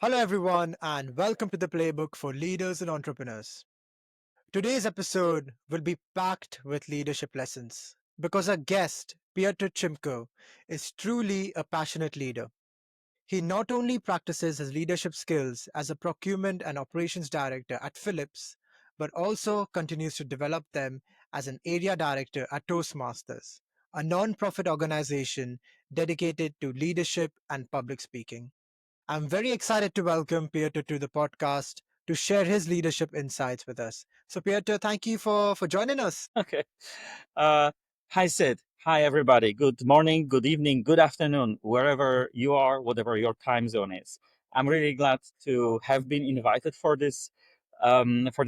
Hello, everyone, and welcome to the Playbook for Leaders and Entrepreneurs. Today's episode will be packed with leadership lessons because our guest, Piotr Chimko, is truly a passionate leader. He not only practices his leadership skills as a procurement and operations director at Philips, but also continues to develop them as an area director at Toastmasters, a non profit organization dedicated to leadership and public speaking. I'm very excited to welcome Piotr to the podcast to share his leadership insights with us. So, Piotr, thank you for joining us. Okay. Uh, Hi, Sid. Hi, everybody. Good morning, good evening, good afternoon, wherever you are, whatever your time zone is. I'm really glad to have been invited for this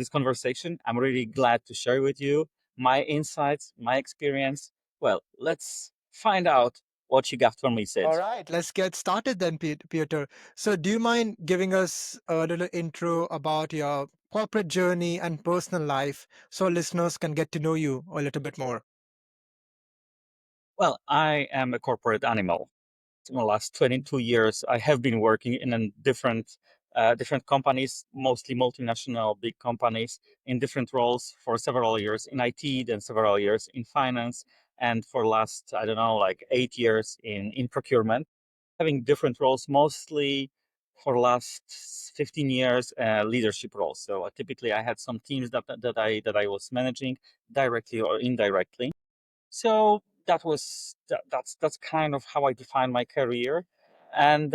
conversation. I'm really glad to share with you my insights, my experience. Well, let's find out what you got for me, All Sid. right, let's get started then, Piotr. So, do you mind giving us a little intro about your corporate journey and personal life so listeners can get to know you a little bit more? Well, I am a corporate animal. In the last 22 years, I have been working in different companies, mostly multinational big companies, in different roles for several years in IT, then several years in finance, and for last, I don't know, like 8 years in procurement, having different roles, mostly for last 15 years, leadership roles. So typically I had some teams that I was managing directly or indirectly. So that's kind of how I define my career. And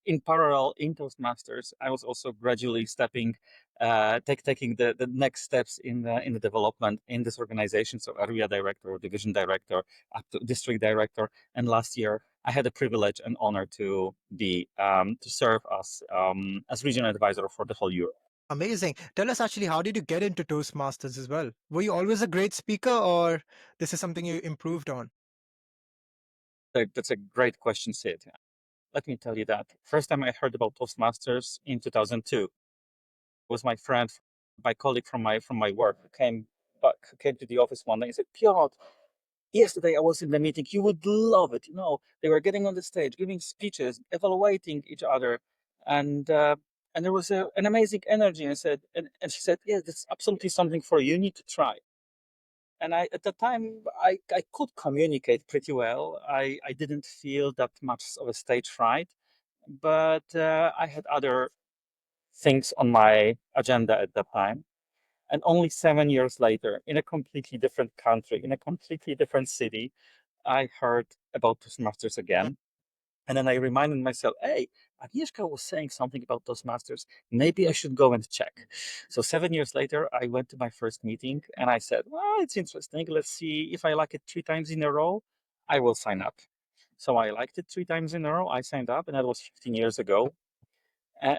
in parallel, in Toastmasters, I was also gradually taking the next steps in the development in this organization. So area director or division director, up to district director. And last year, I had the privilege and honor to be to serve as regional advisor for the whole Europe. Amazing. Tell us actually, how did you get into Toastmasters as well? Were you always a great speaker, or this is something you improved on? That's a great question, Sid. Let me tell you that. First time I heard about Toastmasters in 2002 was my friend, my colleague from my work who came to the office one day and said, Piotr, yesterday I was in the meeting. You would love it. They were getting on the stage, giving speeches, evaluating each other, and and there was an amazing energy. And she said, yeah, that's absolutely something for you. You need to try. And at the time, I could communicate pretty well. I didn't feel that much of a stage fright, but I had other things on my agenda at that time. And only 7 years later, in a completely different country, in a completely different city, I heard about Toastmasters again. And then I reminded myself, hey, Agnieszka was saying something about Toastmasters. Maybe I should go and check. So 7 years later, I went to my first meeting and I said, well, it's interesting. Let's see if I like it 3 times in a row, I will sign up. So I liked it 3 times in a row. I signed up, and that was 15 years ago. Uh,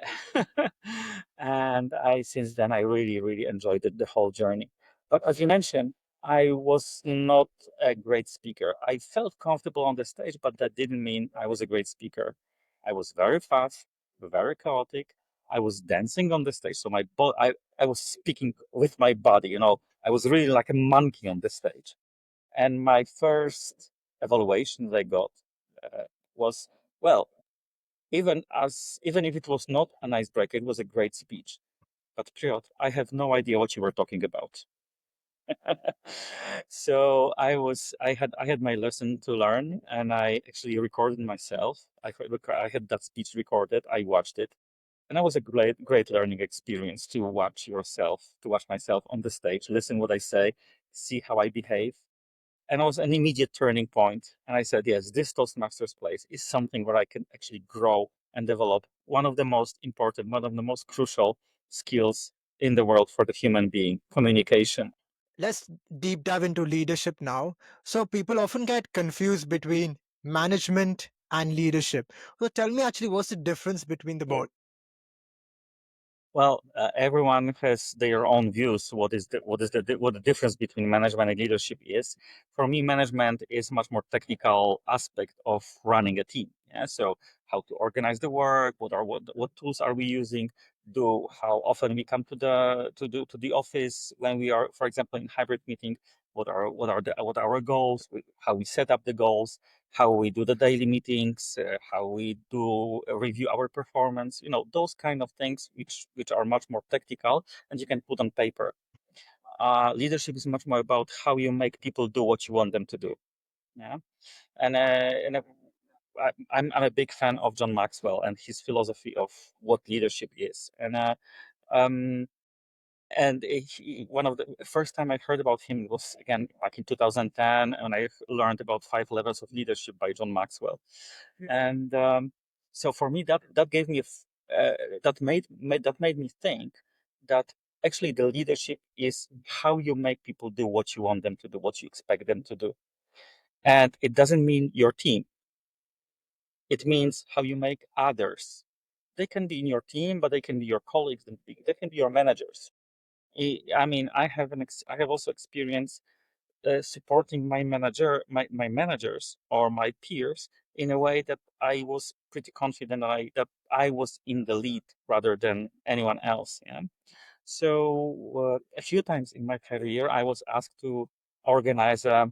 and since then, I really, really enjoyed the whole journey. But as you mentioned, I was not a great speaker. I felt comfortable on the stage, but that didn't mean I was a great speaker. I was very fast, very chaotic. I was dancing on the stage, so I was speaking with my body. I was really like a monkey on the stage. And my first evaluation that I got uh, was, well, even if it was not an icebreaker, it was a great speech. But Piotr, I have no idea what you were talking about. So I had my lesson to learn, and I actually recorded myself. I had that speech recorded. I watched it, and that was a great learning experience to watch myself on the stage, listen what I say, see how I behave. And it was an immediate turning point. And I said, yes, this Toastmasters place is something where I can actually grow and develop one of the most important, one of the most crucial skills in the world for the human being, communication. Let's deep dive into leadership now. So people often get confused between management and leadership. So tell me actually, what's the difference between the both? Well, everyone has their own views. What the difference between management and leadership is? For me, management is much more technical aspect of running a team. Yeah, so how to organize the work, what tools are we using, do how often we come to the office when we are, for example, in hybrid meeting. What are our goals? How we set up the goals, how we do the daily meetings, how we do review our performance, those kind of things which are much more tactical and you can put on paper. Leadership is much more about how you make people do what you want them to do. Yeah, I'm a big fan of John Maxwell and his philosophy of what leadership is. Um, one of the first time I heard about him was again back in 2010, and I learned about 5 levels of leadership by John Maxwell. And so for me, that gave me that made me think that actually the leadership is how you make people do what you want them to do, what you expect them to do, and it doesn't mean your team. It means how you make others. They can be in your team, but they can be your colleagues, they can be your managers. I mean, I have also experience supporting my managers or my peers in a way that I was pretty confident that I was in the lead rather than anyone else. Yeah. So a few times in my career, I was asked to organize a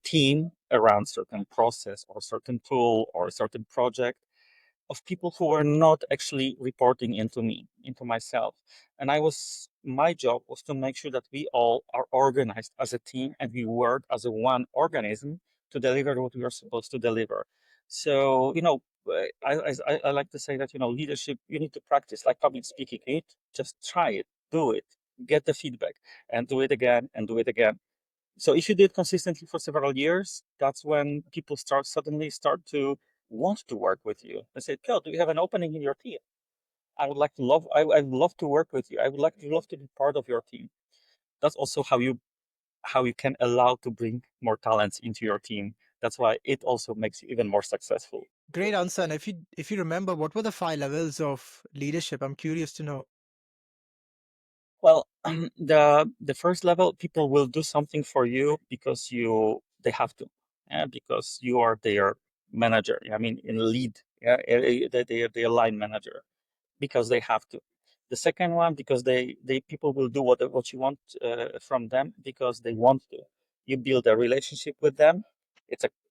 team around certain process or certain tool or a certain project of people who were not actually reporting into me, into myself. And my job was to make sure that we all are organized as a team and we work as a one organism to deliver what we are supposed to deliver. So, I like to say that, leadership, you need to practice like public speaking. You need to just try it, do it, get the feedback and do it again and do it again. So if you do it consistently for several years, that's when people suddenly start to want to work with you. They say, Piotr, do you have an opening in your team? I'd love to work with you. I would love to be part of your team. That's also how you can allow to bring more talents into your team. That's why it also makes you even more successful. Great answer. And if you remember, what were the 5 levels of leadership? I'm curious to know. Well, the first level, people will do something for you because they have to, because you are their manager. I mean, in lead, yeah, they line manager because they have to. The second one, because they people will do what you want from them because they want to. You build a relationship with them.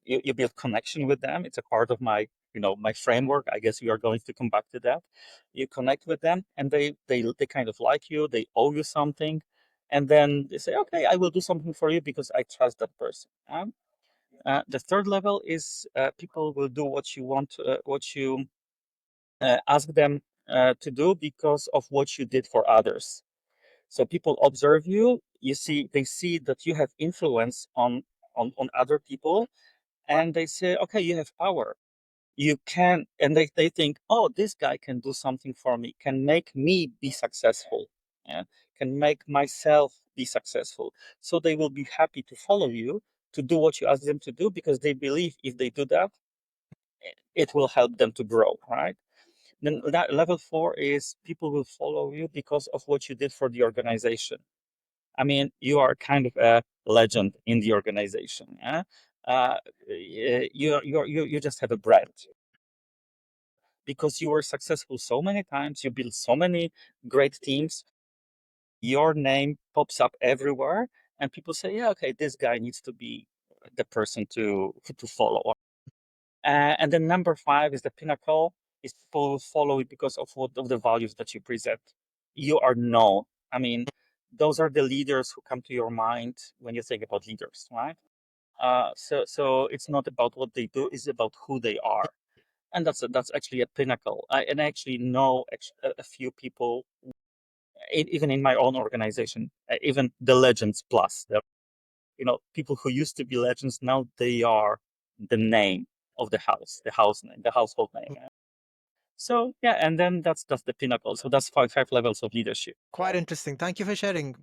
You build connection with them. It's a part of my framework. I guess we are going to come back to that. You connect with them, and they kind of like you. They owe you something, and then they say, okay, I will do something for you because I trust that person. The third level is people will do what you want, what you ask them to do because of what you did for others. So people observe you. They see that you have influence on other people, and they say, okay, you have power. You can, and they think, oh, this guy can do something for me, can make me be successful, yeah? Can make myself be successful. So they will be happy to follow you to do what you ask them to do because they believe if they do that, it will help them to grow, right? Then that level 4 is people will follow you because of what you did for the organization. I mean, you are kind of a legend in the organization. Yeah? You just have a brand because you were successful so many times. You built so many great teams. Your name pops up everywhere, and people say, "Yeah, okay, this guy needs to be the person to follow." And then number 5 is the pinnacle. Is people will follow it because of the values that you present. You are known. I mean, those are the leaders who come to your mind when you think about leaders, right? So it's not about what they do; it's about who they are, and that's actually a pinnacle. And I actually know a few people, even in my own organization, even the legends plus. People who used to be legends now they are the name of the house, the house name, the household name. So yeah, and then that's the pinnacle. So that's five levels of leadership. Quite interesting. Thank you for sharing.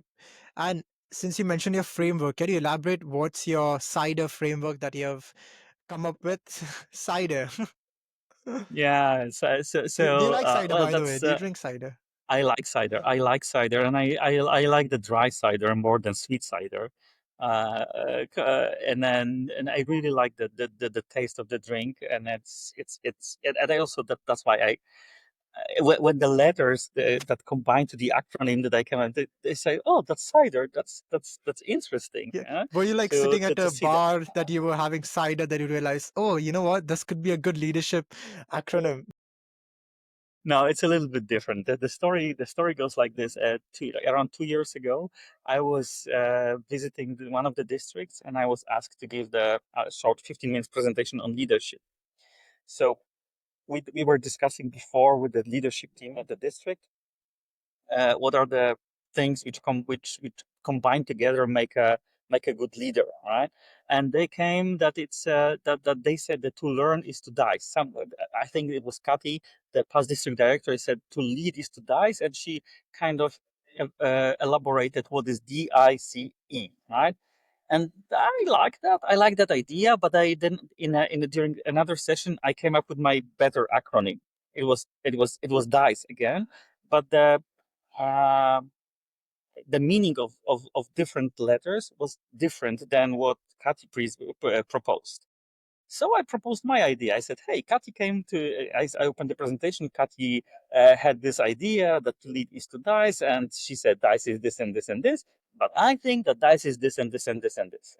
And since you mentioned your framework, can you elaborate what's your CIDER framework that you have come up with? CIDER. Yeah. Do you like cider, Well, by the way? that's Do you drink cider? I like cider. I like cider, and I like the dry cider more than sweet cider. And I really like the taste of the drink, and and I also that's why when the letters that combine to the acronym that I came out, they say, "Oh, that's cider. That's interesting." Yeah. Yeah? Were you like To, sitting to at to a see that. bar that you were having cider that you realized, oh, you know what? This could be a good leadership acronym. No, it's a little bit different. The story goes like this. Around 2 years ago, I was visiting one of the districts, and I was asked to give the short 15 minutes presentation on leadership. So we were discussing before with the leadership team at the district, what are the things which combine together make a good leader, right? And they came that it's that they said that to learn is to die. I think it was Kati, the past district director, said to lead is to dice, and she kind of elaborated what is DICE, right? And I like that. I like that idea, but I didn't. During another session, I came up with my better acronym. It was dice again, but uh, the meaning of different letters was different than what Kati proposed. So I proposed my idea. I said, "Hey, Kati came to." I opened the presentation. Kati had this idea that to lead is to dice, and she said dice is this and this and this. But I think that dice is this and this and this and this.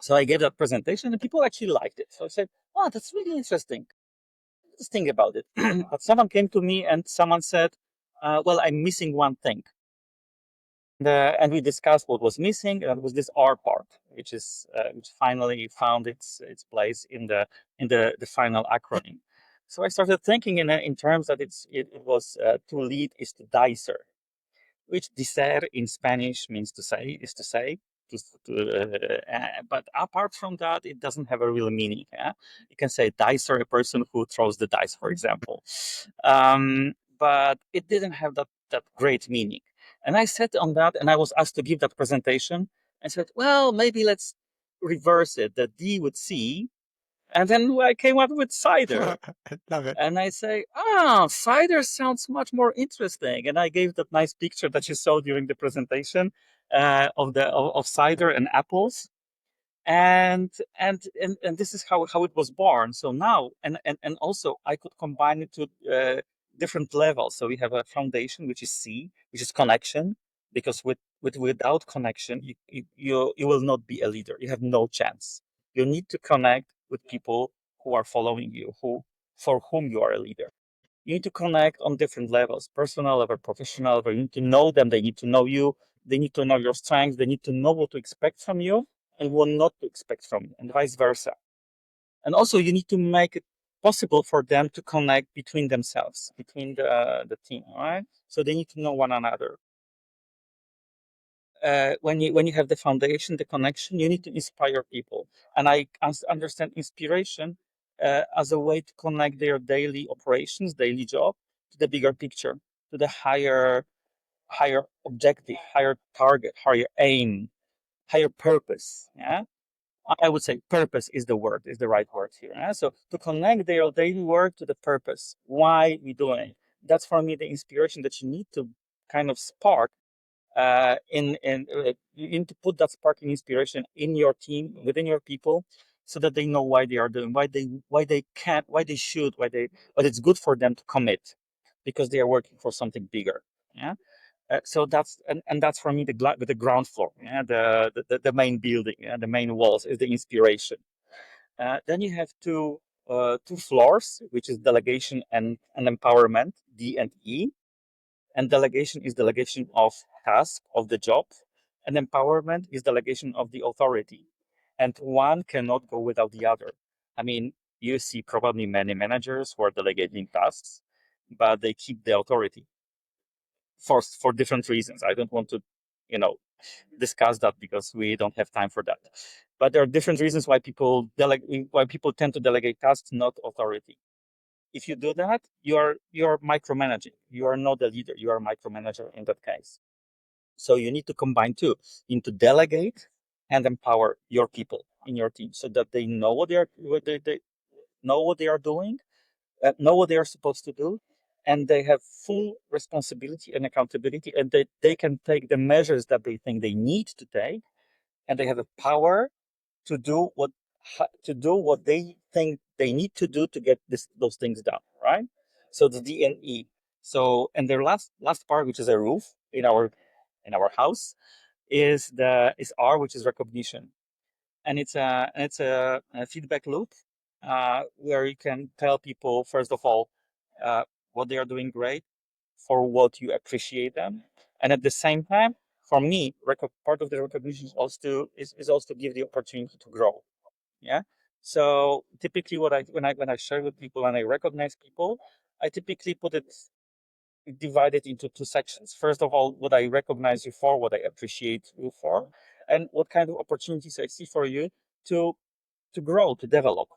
So I gave that presentation, and people actually liked it. So I said, "Oh, that's really interesting. Let's think about it." But someone came to me and someone said, "Well, I'm missing one thing." And we discussed what was missing, and it was this R part, which finally found its place in the final acronym. So I started thinking in terms that it was to lead is to dicer, which dicer in Spanish means to say, is to say. But apart from that, it doesn't have a real meaning. Yeah? You can say dicer, a person who throws the dice, for example. But it didn't have that great meaning. And I sat on that, and I was asked to give that presentation. I said, well, maybe let's reverse it, the D with C. And then I came up with cider. Love it. And I say, cider sounds much more interesting. And I gave that nice picture that you saw during the presentation of cider and apples. And this is how it was born. So now, and also I could combine it to different levels. So we have a foundation, which is C, which is connection, because without connection, you will not be a leader. You have no chance. You need to connect with people who are following you, who for whom you are a leader. You need to connect on different levels, personal level, professional level. You need to know them. They need to know you. They need to know your strengths. They need to know what to expect from you and what not to expect from you, and vice versa. And also, you need to make it possible for them to connect between themselves, between the team, all right? So they need to know one another. When you have the foundation, the connection, you need to inspire people. And I understand inspiration as a way to connect their daily operations, daily job, to the bigger picture, to the higher objective, higher target, higher aim, higher purpose. Yeah, I would say purpose is the right word here. Yeah? So to connect their daily work to the purpose, why we doing it. That's for me the inspiration that you need to kind of spark you need to put that spark and inspiration in your team, within your people, so that they know why they are doing, why they can't, why they should, but it's good for them to commit because they are working for something bigger. Yeah. So that's for me the ground floor. Yeah, the main building, yeah, the main walls is the inspiration. Then you have two floors, which is delegation and empowerment, D and E. And delegation is delegation of task of the job, and empowerment is delegation of the authority. And one cannot go without the other. I mean, you see probably many managers who are delegating tasks, but they keep the authority for different reasons. I don't want to, you know, discuss that because we don't have time for that. But there are different reasons why people tend to delegate tasks, not authority. If you do that, you're micromanaging. You are not a leader. You are a micromanager in that case. So you need to combine two. You need to delegate and empower your people in your team so that they know they know what they are doing, know what they are supposed to do, and they have full responsibility and accountability, and they can take the measures that they think they need to take, and they have the power to do what they think they need to do to get those things done, right? So the D and E. So and the last part, which is a roof in our house, is R, which is recognition, and it's a feedback loop where you can tell people first of all what they are doing great, for what you appreciate them, and at the same time, for me, part of the recognition is also give the opportunity to grow. Yeah. So typically, what I when I share with people and I recognize people, I typically put it divided into two sections. First of all, what I recognize you for, what I appreciate you for, and what kind of opportunities I see for you to grow, to develop,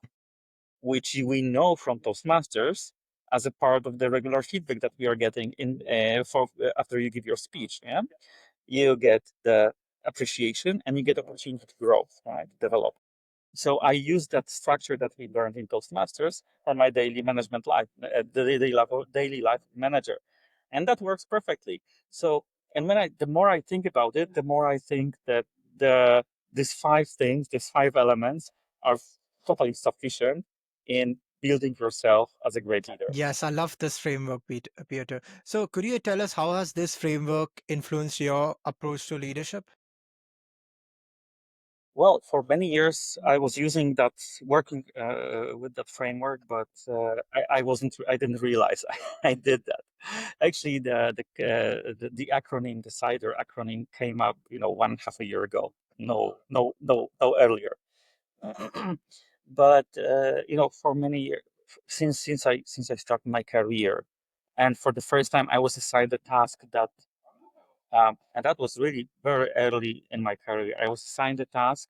which we know from Toastmasters as a part of the regular feedback that we are getting in for after you give your speech. Yeah, you get the appreciation and you get opportunity to grow, right, develop. So I use that structure that we learned in Toastmasters for my daily management life, the daily life manager, and that works perfectly. So, and the more I think about it, the more I think that the these five things, these five elements, are totally sufficient in building yourself as a great leader. Yes, I love this framework, Peter. So, could you tell us how has this framework influenced your approach to leadership? Well, for many years, I was using that, working with that framework, but I didn't realize I did that. Actually, the acronym, the CIDER acronym, came up, 1.5 years ago. No earlier. But for many years, since I started my career, and for the first time, I was assigned a task and that was really very early in my career. I was assigned a task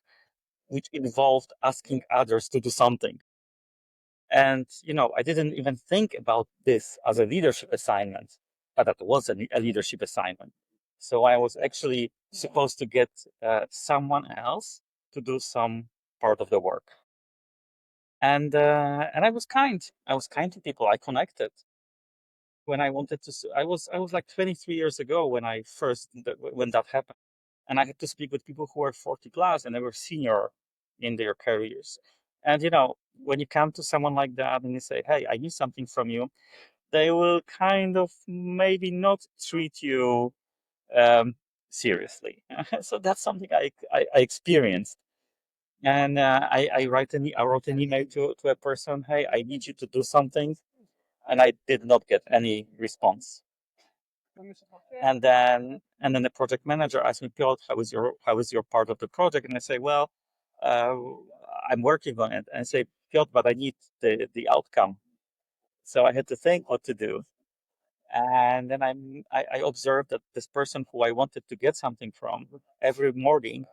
which involved asking others to do something. And, I didn't even think about this as a leadership assignment, but that was a leadership assignment. So I was actually supposed to get someone else to do some part of the work. And I was kind. I was kind to people. I connected when I wanted to. I was like 23 years ago when when that happened, and I had to speak with people who were 40 plus and they were senior in their careers. And when you come to someone like that and you say, "Hey, I need something from you," they will kind of maybe not treat you um, seriously. So that's something I experienced. And I wrote an email to a person, "Hey, I need you to do something," and I did not get any response. And then the project manager asked me, "Piotr, how is your part of the project?" And I say, "Well, uh, I'm working on it." And I say, "Piotr, but I need the outcome." So I had to think what to do. And then I observed that this person who I wanted to get something from every morning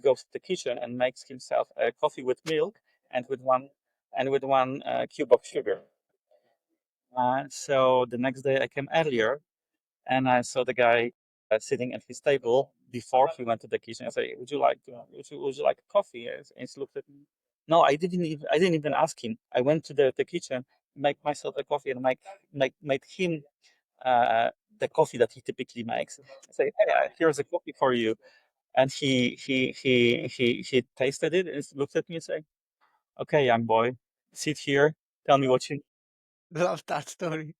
goes to the kitchen and makes himself a coffee with milk and with one cube of sugar. So the next day I came earlier and I saw the guy sitting at his table before he went to the kitchen. I say, would you like a coffee?" And he looked at me. No, I didn't even ask him. I went to the kitchen, make myself a coffee, and made him uh, the coffee that he typically makes. I say, "Hey, here's a coffee for you." And he tasted it and looked at me and say, "Okay, young boy, sit here. Tell me what you." Love that story.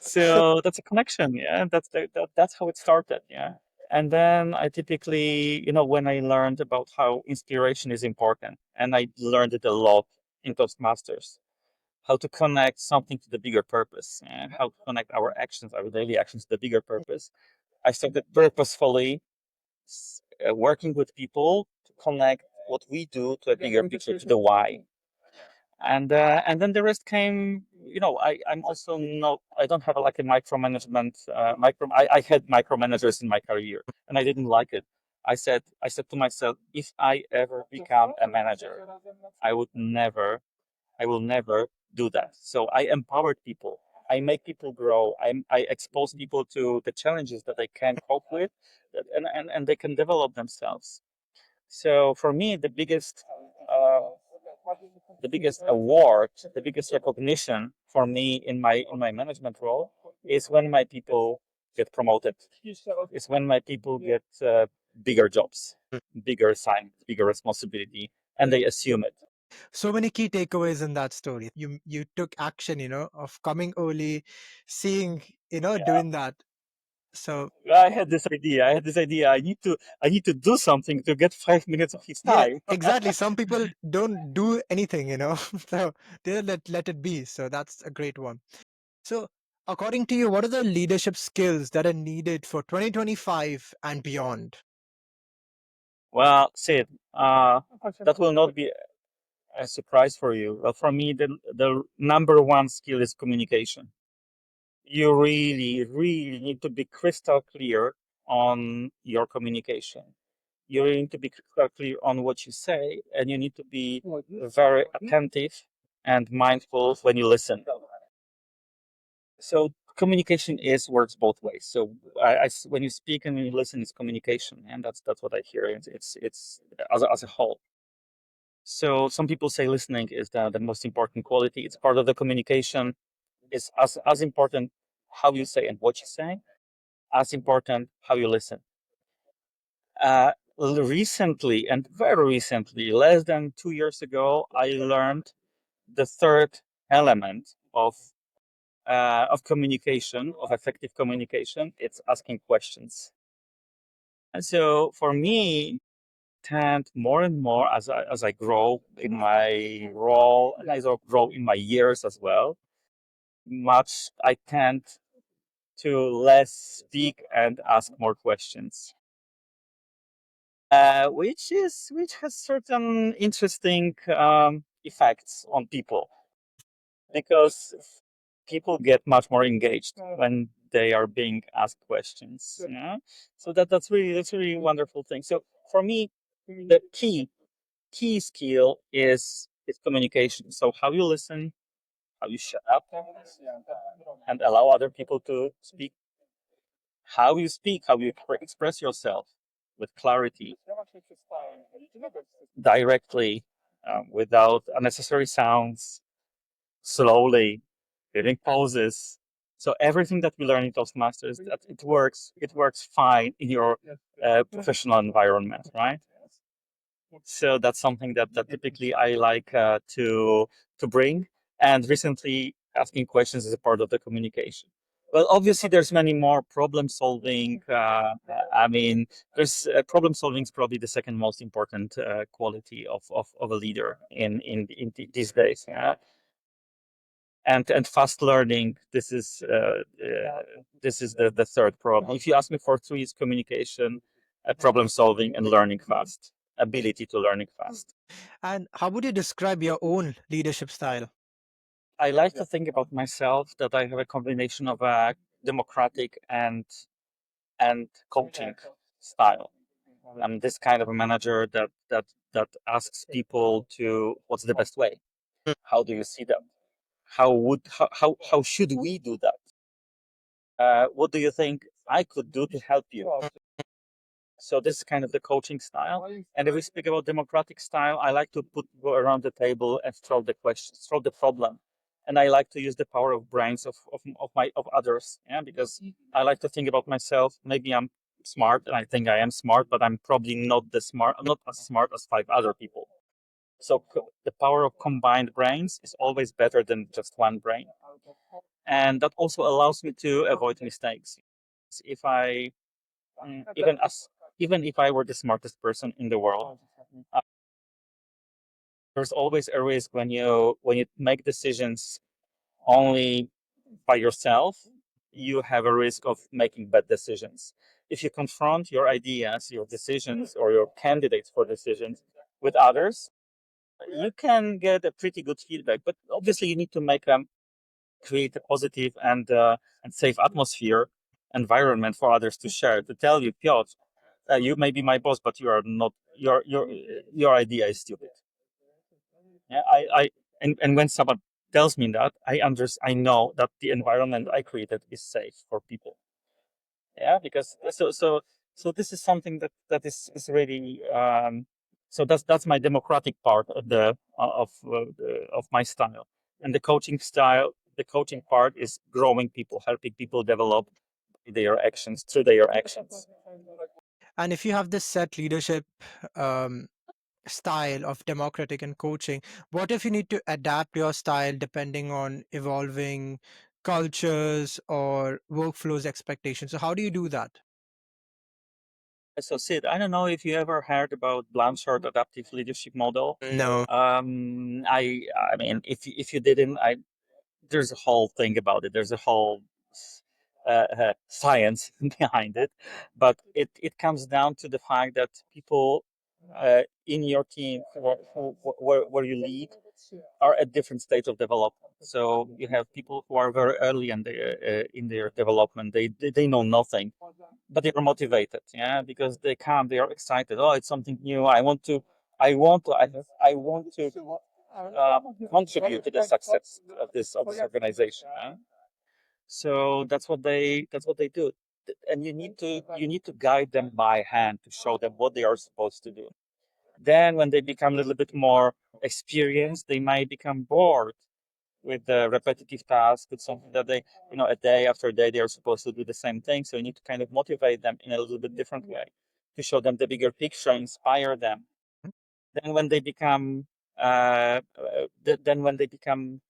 So that's a connection, yeah. That's how it started, yeah. And then I typically, when I learned about how inspiration is important, and I learned it a lot in Toastmasters, how to connect something to the bigger purpose, and how to connect our actions, our daily actions, to the bigger purpose. I started purposefully working with people to connect what we do to a bigger picture, to the why. And then the rest came. I'm also not. I don't have like a micromanagement. I had micromanagers in my career, and I didn't like it. I said to myself, if I ever become a manager, I would never. I will never do that. So I empowered people. I make people grow. I expose people to the challenges that they can cope with, and they can develop themselves. So for me, uh, the biggest award, the biggest recognition for me in my management role is when my people get promoted. Is when my people get bigger jobs, bigger assignments, bigger responsibility, and they assume it. So many key takeaways in that story. You took action, of coming early, seeing, Yeah. doing that. So I had this idea. I had this idea. I need to do something to get 5 minutes of his yeah, time. exactly. Some people don't do anything, so they let it be. So that's a great one. So according to you, what are the leadership skills that are needed for 2025 and beyond? Well, Sid, that will not be a surprise for you. Well, for me, the number one skill is communication. You really, really need to be crystal clear on your communication. You really need to be crystal clear on what you say, and you need to be very attentive and mindful when you listen. So communication is works both ways. So when you speak and when you listen, it's communication, and that's what I hear. It's as a whole. So some people say listening is the most important quality. It's part of the communication. It's as important how you say and what you say, as important how you listen. Recently, and very recently, less than 2 years ago, I learned the third element of communication, of effective communication. It's asking questions. And so for me, tend more and more as I grow in my role and as I grow in my years as well, much I tend to less speak and ask more questions. Which has certain interesting effects on people because people get much more engaged when they are being asked questions. Yeah, so that's really a wonderful thing. So for me, the key skill is communication. So how you listen, how you shut up and allow other people to speak, how you speak, how you express yourself with clarity, directly, without unnecessary sounds, slowly, hitting pauses. So everything that we learn in Toastmasters, that it works fine in your professional environment, right? So that's something that typically I like to bring. And recently, asking questions is a part of the communication. Well, obviously, there's many more problem solving. I mean, there's problem solving is probably the second most important quality of a leader in these days. Yeah? And fast learning. This is the third problem. If you ask me for three, is communication, problem solving, and learning fast. Ability to learning fast. And how would you describe your own leadership style? I like to think about myself that I have a combination of a democratic and coaching style. I'm this kind of a manager that asks people to what's the best way. How do you see that? How should we do that? What do you think I could do to help you? So this is kind of the coaching style. And if we speak about democratic style, I like to go around the table and throw the questions, throw the problem. And I like to use the power of brains of others. Yeah, because I like to think about myself. Maybe I'm smart and I think I am smart, but I'm probably not as smart as five other people. So the power of combined brains is always better than just one brain. And that also allows me to avoid mistakes. If I even as even if I were the smartest person in the world, uh, there's always a risk when you make decisions only by yourself. You have a risk of making bad decisions. If you confront your ideas, your decisions, or your candidates for decisions with others, you can get a pretty good feedback. But obviously, you need to create a positive and safe atmosphere environment for others to share. To tell you, Piotr, you may be my boss, but you are not. Your idea is stupid. Yeah, and when someone tells me that, I know that the environment I created is safe for people. Yeah, because so this is something that is really so that's my democratic part of my style. And the coaching part is growing people, helping people develop their actions through their actions. And if you have this set leadership um, style of democratic and coaching, what if you need to adapt your style depending on evolving cultures or workflows expectations? So how do you do that? So Sid, I don't know if you ever heard about Blanchard adaptive leadership model. No. I mean, if you didn't, I there's a whole thing about it. There's a whole science behind it, but it comes down to the fact that people in your team where you lead are at different stage of development. So you have people who are very early in their development. They know nothing, but they are motivated, yeah, because they come, they are excited. Oh, it's something new. I want to contribute to the success of this organization. So that's what they do, and you need to guide them by hand to show them what they are supposed to do. Then, when they become a little bit more experienced, they might become bored with the repetitive task. With something that they, a day after day, they are supposed to do the same thing. So you need to kind of motivate them in a little bit different way to show them the bigger picture, inspire them. Then, when they become, then when they become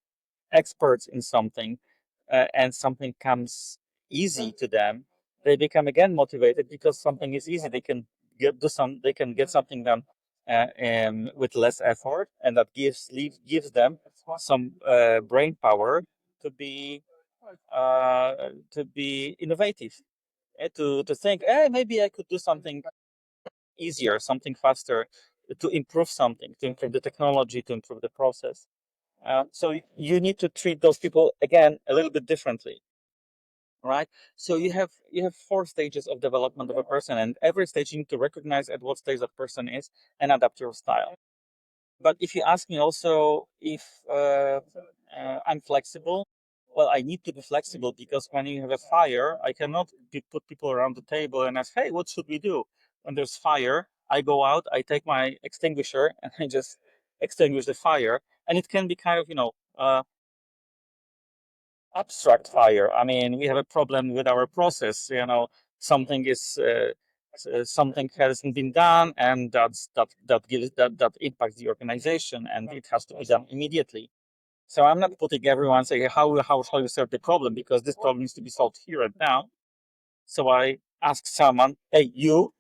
experts in something, and something comes easy to them, they become again motivated because something is easy. They can they can get something done with less effort, and that gives them some brain power to be innovative, to think, hey, maybe I could do something easier, something faster, to improve something, to improve the technology, to improve the process. So you need to treat those people again a little bit differently, right? So you have four stages of development of a person, and every stage you need to recognize at what stage that person is and adapt your style. But if you ask me also if I'm flexible, well, I need to be flexible because when you have a fire, I cannot put people around the table and ask, hey, what should we do? When there's fire, I go out, I take my extinguisher, and I just extinguish the fire. And it can be kind of, abstract fire. I mean, we have a problem with our process. Something is something hasn't been done, and that impacts the organization, and it has to be done immediately. So I'm not putting everyone saying how shall you solve the problem, because this problem needs to be solved here and now. So I ask someone, hey, you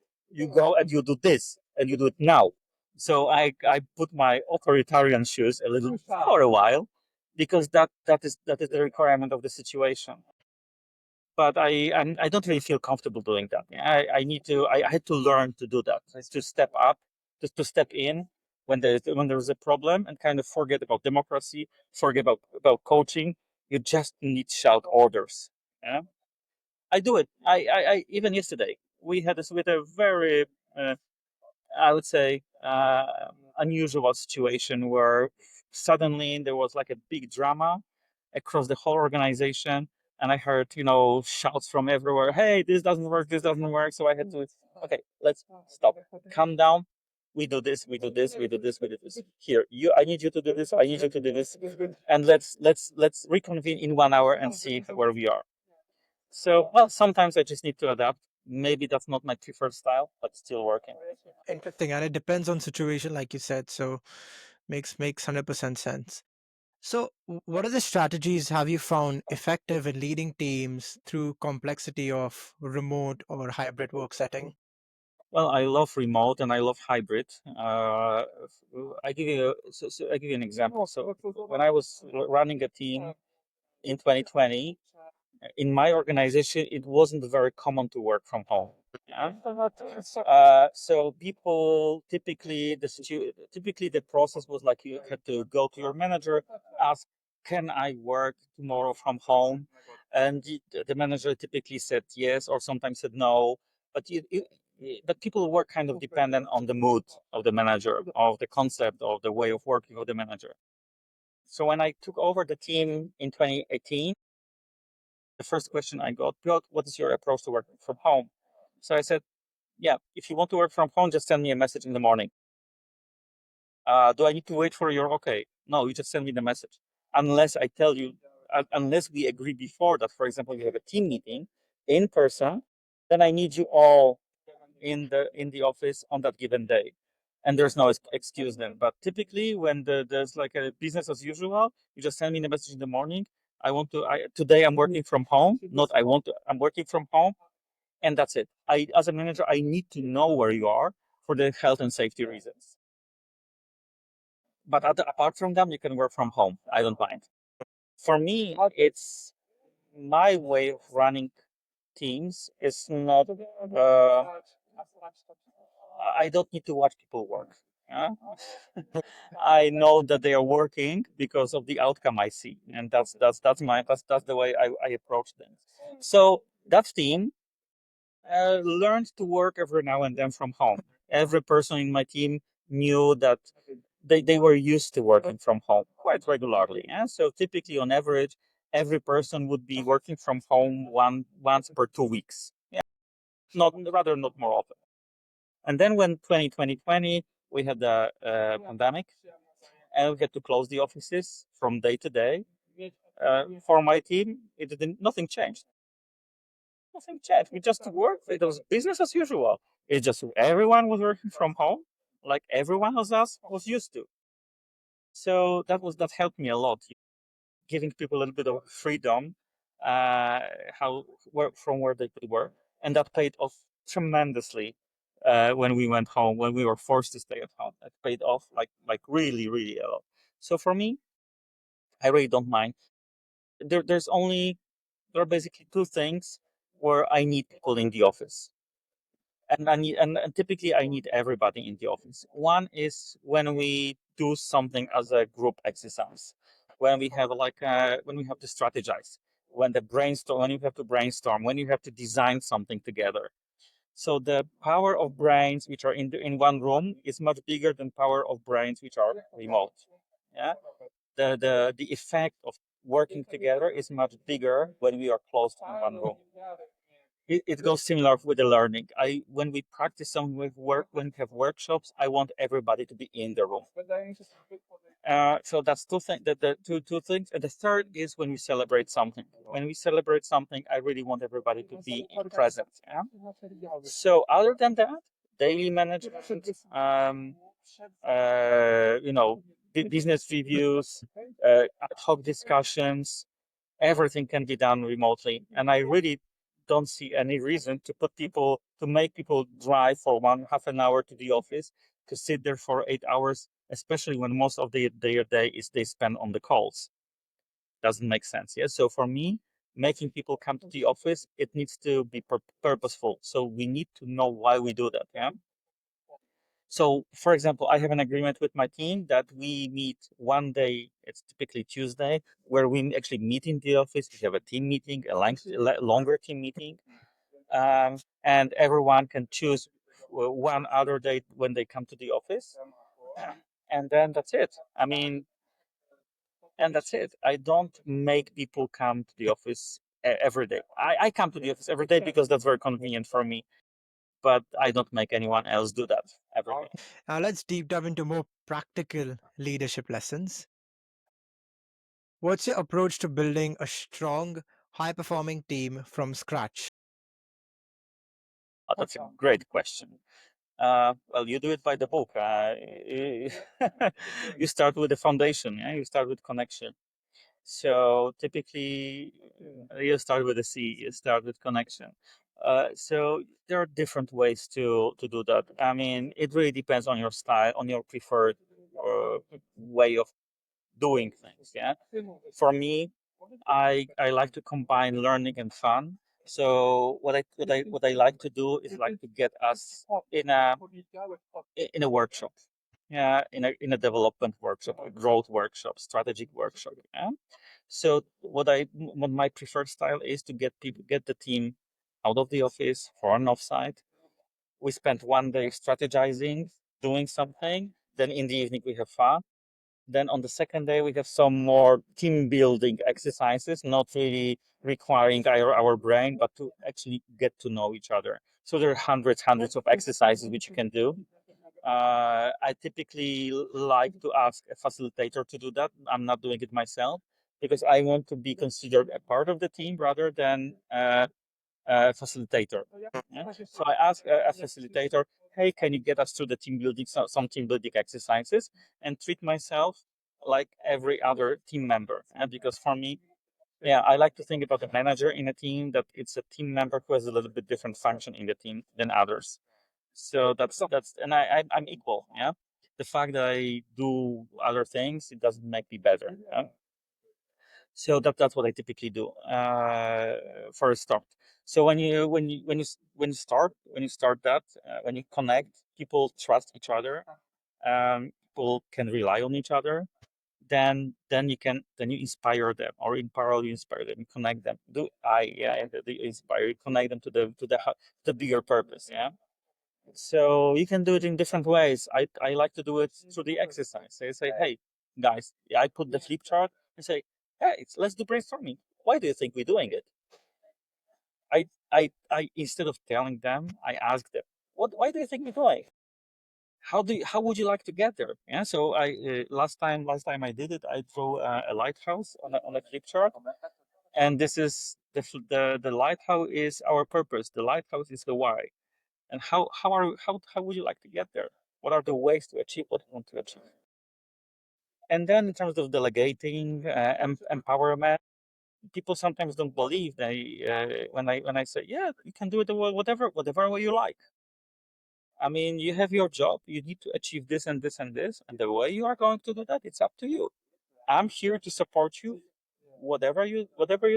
go and you do this, and you do it now. So I put my authoritarian shoes a little for a while, because that is the requirement of the situation. But I don't really feel comfortable doing that. I need to I had to learn to do that, to step up, just to step in when there's a problem, and kind of forget about democracy, forget about coaching. You just need to shout orders. Yeah, I do it. I even yesterday we had this with a very I would say unusual situation where suddenly there was like a big drama across the whole organization, and I heard shouts from everywhere. Hey, this doesn't work. This doesn't work. So I had to, okay, let's stop, calm down. We do this. We do this. We do this. We do this. Here, I need you to do this. I need you to do this, and let's reconvene in 1 hour and see where we are. So, well, sometimes I just need to adapt. Maybe that's not my preferred style, but still working. Interesting, and it depends on situation, like you said. So makes 100% sense. So, what are the strategies have you found effective in leading teams through complexity of remote or hybrid work setting? Well, I love remote and I love hybrid. I give you an example. So when I was running a team in 2020, in my organization, it wasn't very common to work from home. Yeah. So people typically the process was like you had to go to your manager, ask, "Can I work tomorrow from home?" And the manager typically said yes, or sometimes said no. But but people were kind of dependent on the mood of the manager, of the concept, of the way of working of the manager. So when I took over the team in 2018, the first question I got, Piotr, what is your approach to working from home? So I said, yeah, if you want to work from home, just send me a message in the morning. Do I need to wait for your okay? No, you just send me the message. Unless I tell you, unless we agree before that, for example, you have a team meeting in person, then I need you all in the office on that given day. and there's no excuse then. But typically, when there's like a business as usual, you just send me a message in the morning. Today I'm working from home. Not I want to. I'm working from home, and that's it. As a manager, I need to know where you are for the health and safety reasons. But apart from them, you can work from home. I don't mind. For me, it's my way of running teams is not. I don't need to watch people work. Yeah? I know that they are working because of the outcome I see, and that's the way I approach them. So that team learned to work every now and then from home. Every person in my team knew that they were used to working from home quite regularly. Yeah? So typically, on average, every person would be working from home once per 2 weeks. Yeah, not more often. And then when 2020, we had the pandemic, and we had to close the offices from day to day. For my team, it didn't. Nothing changed. Nothing changed. We just worked. It was business as usual. It's just everyone was working from home, like everyone of us was used to. So that helped me a lot, giving people a little bit of freedom, uh, from where they could work, and that paid off tremendously. When we went home, when we were forced to stay at home, it paid off like really really a lot. So for me, I really don't mind. There are basically two things where I need people in the office, and typically I need everybody in the office. One is when we do something as a group exercise, when we have when we have to strategize, when you have to brainstorm, when you have to design something together. So the power of brains which are in one room is much bigger than power of brains which are remote. Yeah, the effect of working together is much bigger when we are closed in one room. It goes similar with the learning. When we practice some with work, when we have workshops, I want everybody to be in the room. So that's two things. The two things, and the third is when we celebrate something. When we celebrate something, I really want everybody to be present. Yeah. So other than that, daily management, business reviews, ad hoc discussions, everything can be done remotely. And I really don't see any reason to make people drive for one half an hour to the office to sit there for 8 hours, especially when most of their day is they spend on the calls. Doesn't make sense. Yeah. So for me, making people come to the office, it needs to be purposeful. So we need to know why we do that. Yeah. So, for example, I have an agreement with my team that we meet one day, it's typically Tuesday, where we actually meet in the office. We have a team meeting, longer team meeting, and everyone can choose one other date when they come to the office. And then that's it. And that's it. I don't make people come to the office every day. I come to the office every day because that's very convenient for me, but I don't make anyone else do that every day. Now let's deep dive into more practical leadership lessons. What's your approach to building a strong, high performing team from scratch? That's a great question. Well, you do it by the book. You start with the foundation. Yeah, you start with connection. So typically, you start with a C. You start with connection. So there are different ways to do that. I mean, it really depends on your style, on your preferred way of doing things. Yeah. For me, I like to combine learning and fun. So what I like to do is like to get us in a workshop. Yeah, in a development workshop, a growth workshop, strategic workshop. Yeah. So what my preferred style is to get the team out of the office for an offsite. We spend one day strategizing, doing something. Then in the evening we have fun. Then on the second day, we have some more team building exercises, not really requiring our brain, but to actually get to know each other. So there are hundreds of exercises which you can do. I typically like to ask a facilitator to do that. I'm not doing it myself because I want to be considered a part of the team rather than a facilitator. Yeah? So I ask a facilitator, hey, can you get us through the team building, some team building exercises, and treat myself like every other team member. And because for me, yeah, I like to think about the manager in a team that it's a team member who has a little bit different function in the team than others. So and I'm equal. Yeah, the fact that I do other things, it doesn't make me better. Yeah? So that's what I typically do for a start. So when you start that when you connect, people trust each other. People can rely on each other. Then you inspire them, or in parallel you inspire them, you connect them. Do I yeah and you inspire, you connect them to the bigger purpose. Yeah. So you can do it in different ways. I like to do it through the exercise. I say, hey, guys, yeah, I put the flip chart and say, hey, let's do brainstorming. Why do you think we're doing it? I instead of telling them, I ask them, why do you think we're doing? How would you like to get there? Yeah. So last time I did it, I drew a lighthouse on a flip chart, and this is the lighthouse is our purpose. The lighthouse is the why. And how would you like to get there? What are the ways to achieve what you want to achieve? And then in terms of delegating, empowerment, people sometimes don't believe they when I say, yeah, you can do it whatever way you like. I mean, you have your job, you need to achieve this and this and this, and the way you are going to do that, it's up to you. I'm here to support you, whatever you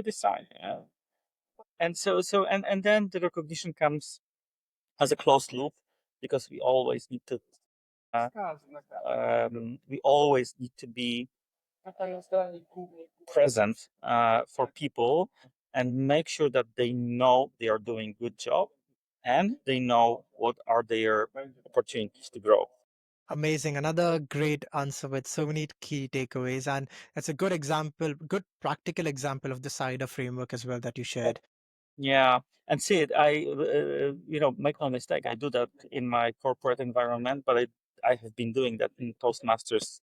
decide. Yeah. And then the recognition comes as a closed loop, because uh, we always need to be present for people and make sure that they know they are doing good job, and they know what are their opportunities to grow. Amazing. Another great answer with so many key takeaways. And it's a good example, good practical example of the CIDER framework as well that you shared. Yeah, and see it. Make no mistake. I do that in my corporate environment, but I have been doing that in Toastmasters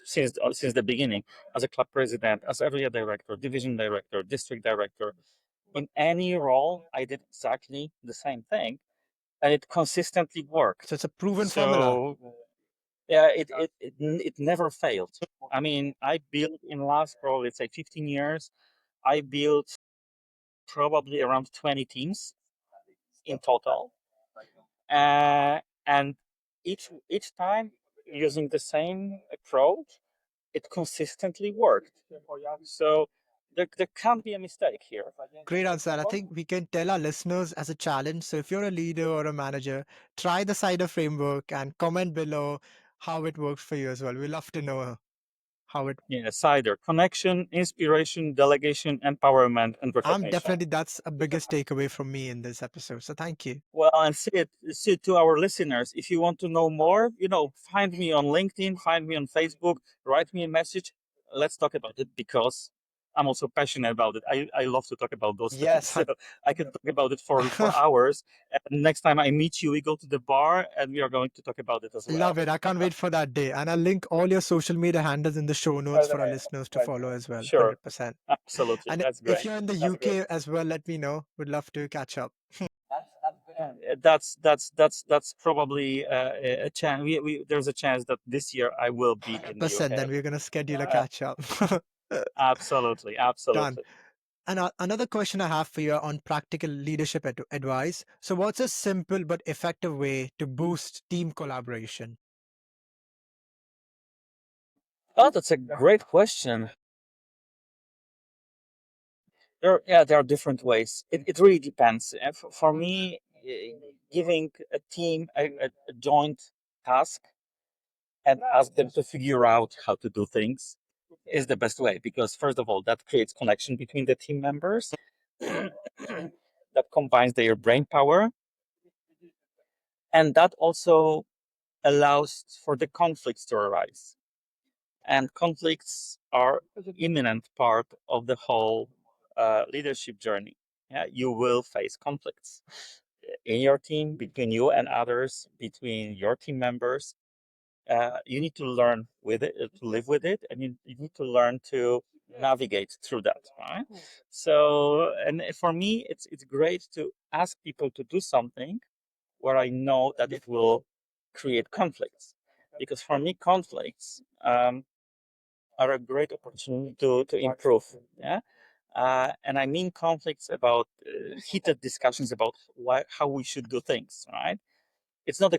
since the beginning, as a club president, as area director, division director, district director. In any role, I did exactly the same thing, and it consistently worked. So it's a proven formula. So yeah, it never failed. I mean, I built in last probably, let's say, 15 years. I built probably around 20 teams in total, and each time using the same approach, it consistently worked. So there can't be a mistake here. Great answer. And I think we can tell our listeners as a challenge. So if you're a leader or a manager, try the CIDER framework and comment below how it works for you as well. We love to know how it. Yeah, CIDER: connection, inspiration, delegation, empowerment, and I'm recognition. definitely that's a biggest takeaway from me in this episode. So thank you. Well, and see it to our listeners. If you want to know more, find me on LinkedIn, find me on Facebook, write me a message. Let's talk about it, because I'm also passionate about it. I love to talk about those things. Yes, So I can talk about it for hours. And next time I meet you, we go to the bar and we are going to talk about it as love well. it. I can't wait for that day. And I'll link all your social media handles in the show notes for our listeners to follow as well. Sure, 100%. absolutely. And That's if great. you're in the UK as well, let me know. Would love to catch up. That's probably a chance. There's a chance that this year I will be in the 100%. Then UK. we're going to schedule a Uh, catch up. Absolutely, Done. absolutely. And another question I have for you on practical leadership advice. So, what's a simple but effective way to boost team collaboration? Oh, that's a great question. There are different ways. It really depends. For me, giving a team a joint task and ask them to figure out how to do things is the best way, because first of all, that creates connection between the team members, that combines their brain power, and that also allows for the conflicts to arise. And conflicts are imminent part of the whole leadership journey. Yeah, you will face conflicts in your team, between you and others, between your team members. You need to learn with it, to live with it, and you need to learn to navigate through that. Right? So, and for me, it's great to ask people to do something where I know that it will create conflicts. Because for me, conflicts are a great opportunity to improve. Yeah. And I mean conflicts about heated discussions about how we should do things, right? It's not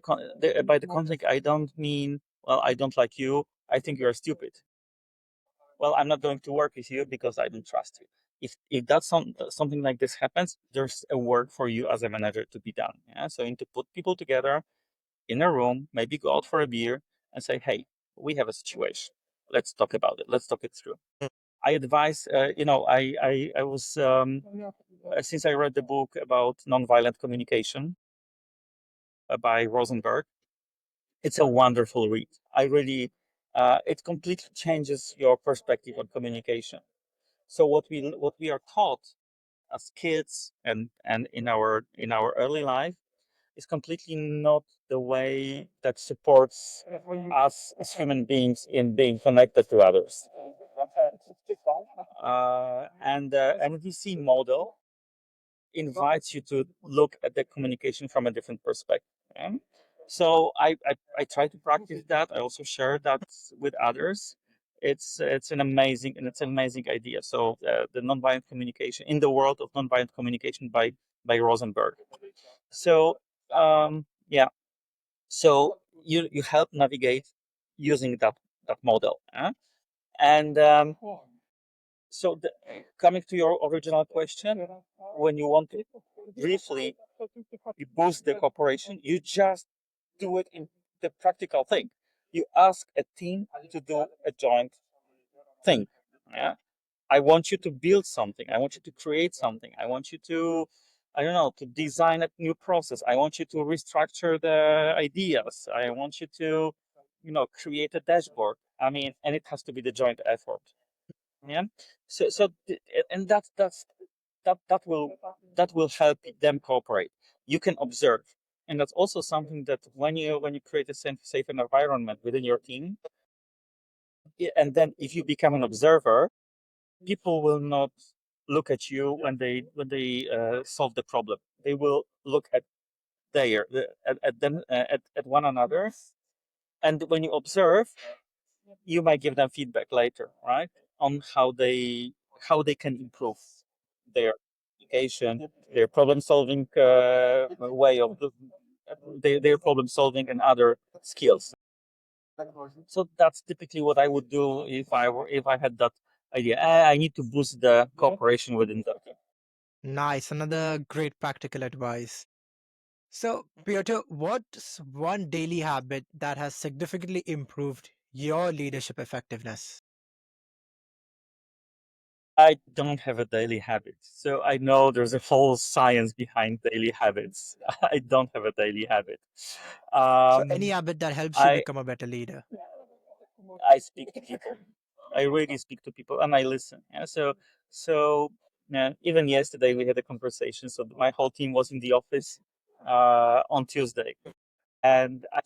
by the conflict, I don't mean, well, I don't like you, I think you're stupid. Well, I'm not going to work with you because I don't trust you. If that's something like this happens, there's a work for you as a manager to be done. Yeah. So you need to put people together in a room, maybe go out for a beer and say, hey, we have a situation. Let's talk about it. Let's talk it through. I advise, I was, since I read the book about nonviolent communication by Rosenberg, it's a wonderful read. I really, it completely changes your perspective on communication. So what we are taught as kids and in our early life is completely not the way that supports us as human beings in being connected to others. And NVC model invites you to look at the communication from a different perspective. Yeah? So I try to practice that. I also share that with others. It's an amazing idea. So the nonviolent communication in the world of nonviolent communication by Rosenberg. So yeah, so you help navigate using that model. And so coming to your original question, when you want to briefly boost the cooperation, you just do it in the practical thing. You ask a team to do a joint thing. Yeah. I want you to build something. I want you to create something. I want you to, I don't know, to design a new process. I want you to restructure the ideas. I want you to, create a dashboard. I mean, and it has to be the joint effort. Yeah. And that will help them cooperate. You can observe, and that's also something that when you create a safe environment within your team, and then if you become an observer, people will not look at you when they solve the problem. They will look at at them at one another, and when you observe, you might give them feedback later, right, on how they can improve their communication, their problem solving way of their problem solving and other skills. So that's typically what I would do if I had that idea. I need to boost the cooperation within the team. Nice, another great practical advice. So, Piotr, what's one daily habit that has significantly improved your leadership effectiveness? I don't have a daily habit, so I know there's a whole science behind daily habits. I don't have a daily habit. So, any Um, habit that helps you I become a better leader? I speak to people. I really speak to people and I listen. Yeah. So even yesterday we had a conversation. So my whole team was in the office on Tuesday, and I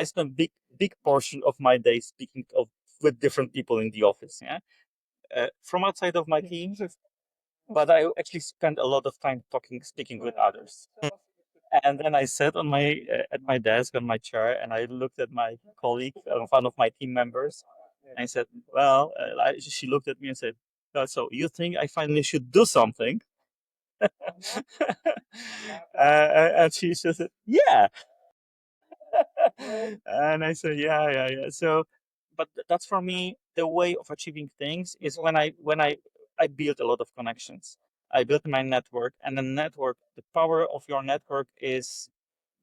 spent big portion of my day speaking with different people in the office. Yeah, from outside of my team, but I actually spent a lot of time speaking with others. And then I sat at my desk on my chair, and I looked at my colleague, one of my team members, and I said, "Well," she looked at me and said, "So you think I finally should do something?" And she said, "Yeah." And I said, "Yeah, yeah, yeah." So, but that's for me the way of achieving things is when I build a lot of connections. I built my network, and the network, the power of your network is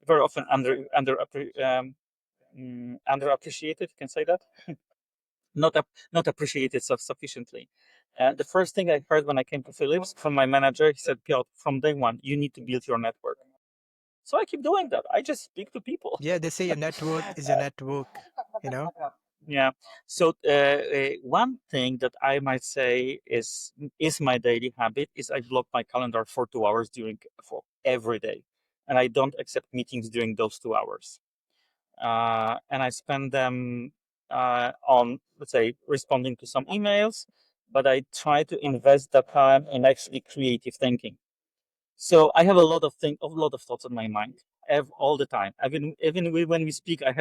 very often underappreciated. You can say that, not appreciated sufficiently. The first thing I heard when I came to Philips from my manager, he said, "Piotr, from day one, you need to build your network." So I keep doing that. I just speak to people. Yeah, they say your net worth is your network, you know? Yeah. So one thing that I might say is my daily habit is I block my calendar for 2 hours for every day, and I don't accept meetings during those 2 hours. And I spend them on, let's say, responding to some emails, but I try to invest that time in actually creative thinking. So I have a lot of thoughts on my mind, all the time. Even when we speak, I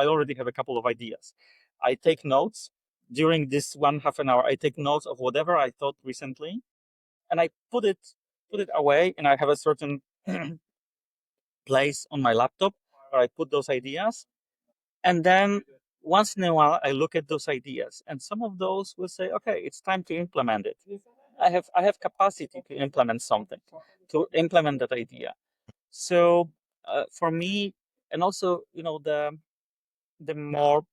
already have a couple of ideas. I take notes during this one half an hour. I take notes of whatever I thought recently, and I put it away, and I have a certain place on my laptop where I put those ideas. And then once in a while, I look at those ideas, and some of those will say, "Okay, it's time to implement it." I have capacity to implement something, to implement that idea. So for me, and also, the more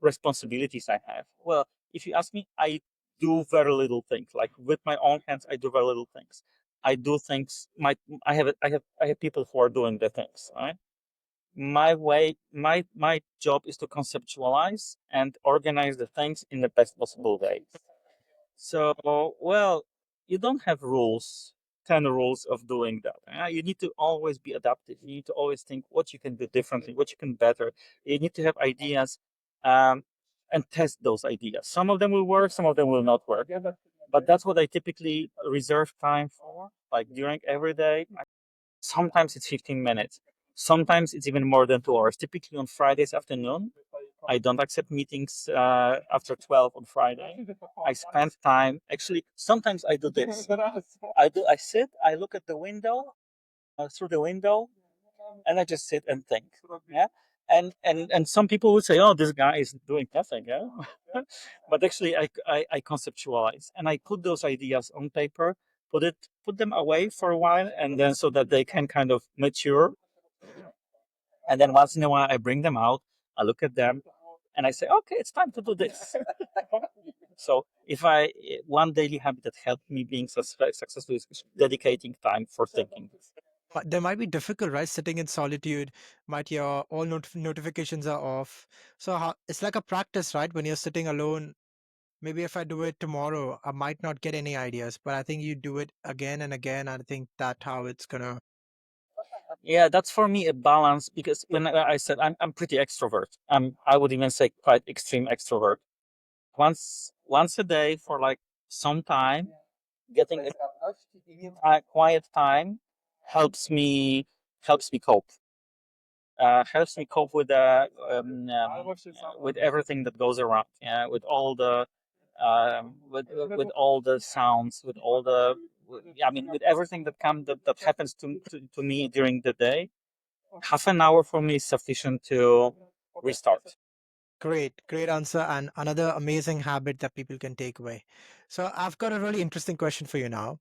responsibilities I have. Well, if you ask me, I do very little things. Like with my own hands, I do very little things. I do things. I have people who are doing the things. Right. My job is to conceptualize and organize the things in the best possible way. So, well, you don't have rules, 10 rules of doing that. You need to always be adaptive. You need to always think what you can do differently, what you can better. You need to have ideas, um, and test those ideas. Some of them will work, some of them will not work. But that's what I typically reserve time for, like during every day. Sometimes it's 15 minutes. Sometimes it's even more than 2 hours. Typically on Fridays afternoon, I don't accept meetings after 12 on Friday. I spend time. Actually, sometimes I do this. I sit, I look at the window, through the window, and I just sit and think. Yeah. And some people would say, "Oh, this guy is doing nothing." Yeah. But actually, I conceptualize and I put those ideas on paper, put them away for a while, and then so that they can kind of mature. And then once in a while, I bring them out. I look at them, and I say, "Okay, it's time to do this." So if one daily habit that helped me being successful is dedicating time for thinking. But they might be difficult, right? Sitting in solitude, might your all notifications are off. So it's like a practice, right? When you're sitting alone, maybe if I do it tomorrow, I might not get any ideas, but I think you do it again and again. I think that's how it's gonna. Yeah, that's for me a balance because when I said I'm pretty extrovert, I would even say quite extreme extrovert. Once a day for like some time, getting a quiet time helps me helps me cope. Helps me cope with everything that goes around. Yeah, with all the sounds, I mean, with everything that happens to me during the day. Half an hour for me is sufficient to restart. Great answer, and another amazing habit that people can take away. So I've got a really interesting question for you now.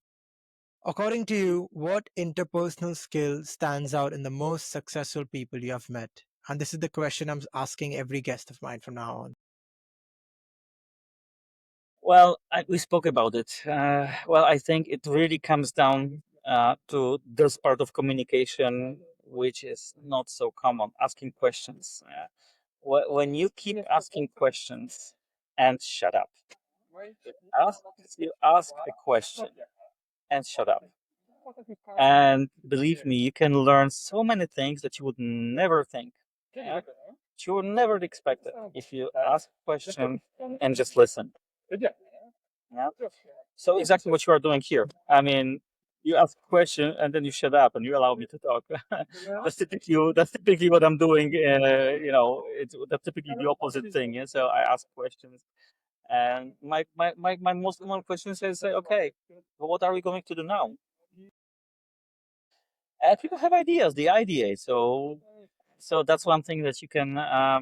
According to you, what interpersonal skill stands out in the most successful people you have met? And this is the question I'm asking every guest of mine from now on. Well, we spoke about it. Well, I think it really comes down to this part of communication, which is not so common, asking questions. When you keep asking questions and shut up, ask, you ask a question and shut up. And believe me, you can learn so many things that you would never think. Yeah? That you would never expect it if you ask a question and just listen. Yeah. So exactly what you are doing here. I mean, you ask a question and then you shut up and you allow me to talk. That's typically what I'm doing. That's typically the opposite thing. Yeah? So I ask questions, and my most common question is, okay, well, what are we going to do now? And people have ideas. They ideate. So that's one thing that you can. Uh,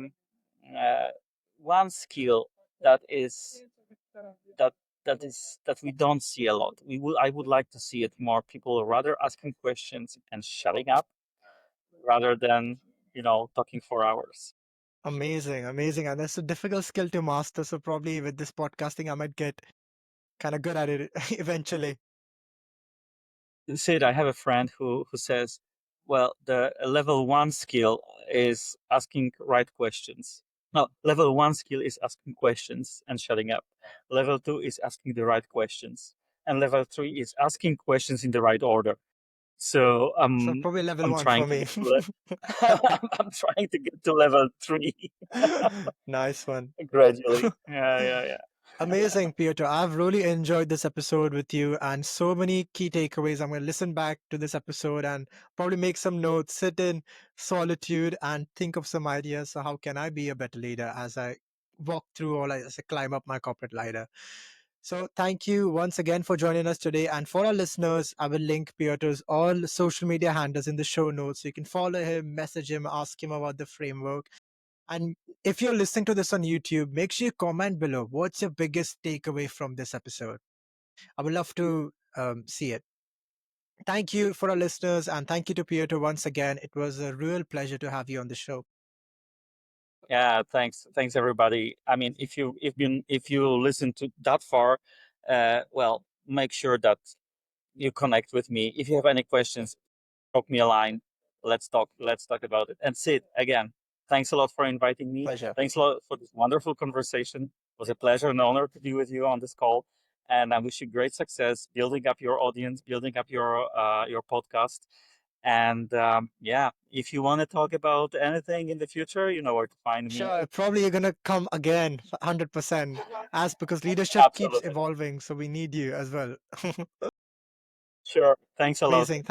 One skill that is that that we don't see a lot. I would like to see it more. People rather asking questions and shutting up rather than talking for hours. Amazing. And that's a difficult skill to master. So probably with this podcasting, I might get kind of good at it eventually. Sid, I have a friend who says, well, the level one skill is asking right questions. No, level one skill is asking questions and shutting up. Level two is asking the right questions. And level three is asking questions in the right order. So So probably level I'm one trying for to me. get to I'm trying to get to level three Nice one. gradually. Yeah, yeah, yeah. Amazing, Piotr. I've really enjoyed this episode with you and so many key takeaways. I'm going to listen back to this episode and probably make some notes, sit in solitude and think of some ideas. So, how can I be a better leader as I walk through or as I climb up my corporate ladder? So, thank you once again for joining us today. And for our listeners, I will link Piotr's all social media handles in the show notes. So, you can follow him, message him, ask him about the framework. And if you're listening to this on YouTube, make sure you comment below. What's your biggest takeaway from this episode? I would love to see it. Thank you for our listeners, and thank you to Piotr once again. It was a real pleasure to have you on the show. Yeah, thanks everybody. I mean, if you listen to that far, well, make sure that you connect with me. If you have any questions, drop me a line. Let's talk about it. And Sid, again, thanks a lot for inviting me. Pleasure. Thanks a lot for this wonderful conversation. It was a pleasure and honor to be with you on this call. And I wish you great success building up your audience, building up your podcast. And yeah, if you want to talk about anything in the future, you know where to find me. Sure, probably you're gonna come again, 100%, as because leadership keeps Absolutely. evolving, so we need you as well. Sure. Thanks a lot. Amazing.